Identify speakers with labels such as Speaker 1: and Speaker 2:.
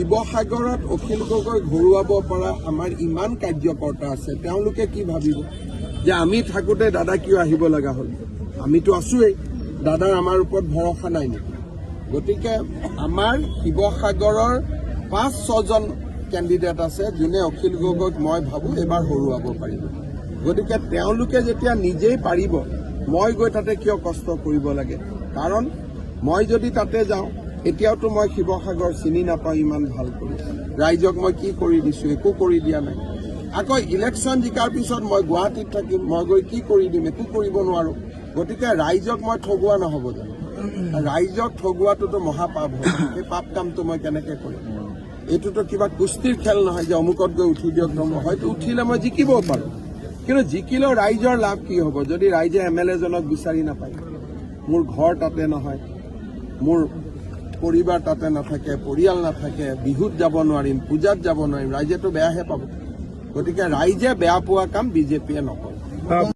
Speaker 1: শিৱসাগৰত অখিল গগৈ ঘূৰুৱাব পৰা আমাৰ ইমান কাৰ্যকৰ্তা আছে, তেওঁলোকে কি ভাবিব যে আমি থাকোঁতে দাদা কিয় আহিব লগা হ'ল? আমিতো আছোৱেই, দাদাৰ আমাৰ ওপৰত ভৰসা নাই নেকি? গতিকে আমাৰ শিৱসাগৰৰ ৫-৬জন কেণ্ডিডেট আছে যোনে অখিল গগৈক মই ভাবোঁ এইবাৰ হৰুৱাব পাৰিব। গতিকে তেওঁলোকে যেতিয়া নিজেই পাৰিব, মই গৈ তাতে কিয় কষ্ট কৰিব লাগে? কাৰণ মই যদি তাতে যাওঁ, এতিয়াওতো মই শিৱসাগৰ চিনি নাপাওঁ ইমান ভাল কৰি। ৰাইজক মই কি কৰি দিছোঁ? একো কৰি দিয়া নাই। আকৌ ইলেকশ্যন জিকাৰ পিছত মই গুৱাহাটীত থাকিম, মই গৈ কি কৰি দিম? একো কৰিব নোৱাৰোঁ। গতিকে ৰাইজক মই ঠগোৱা নহ'ব জানো? ৰাইজক ঠগোৱাটোতো মহাপাপ হয়। সেই পাপ কামটো মই কেনেকৈ কৰিম? এইটোতো কিবা কুস্তিৰ খেল নহয় যে অমুকত গৈ উঠি দিয়ক। হয়তো উঠিলে মই জিকিবও পাৰোঁ, কিন্তু জিকিলেও ৰাইজৰ লাভ কি হ'ব যদি ৰাইজে MLA জনক বিচাৰি নাপায়? মোৰ ঘৰ তাতে নহয়, মোৰ পৰিবাৰ তাতে নাথাকে, পৰিয়াল নাথাকে, বিহুত যাব নোৱাৰিম, পূজাত যাব নোৱাৰিম, ৰাইজেতো বেয়াহে পাব। গতিকে ৰাইজে বেয়া পোৱা কাম বিজেপিয়ে নকৰে।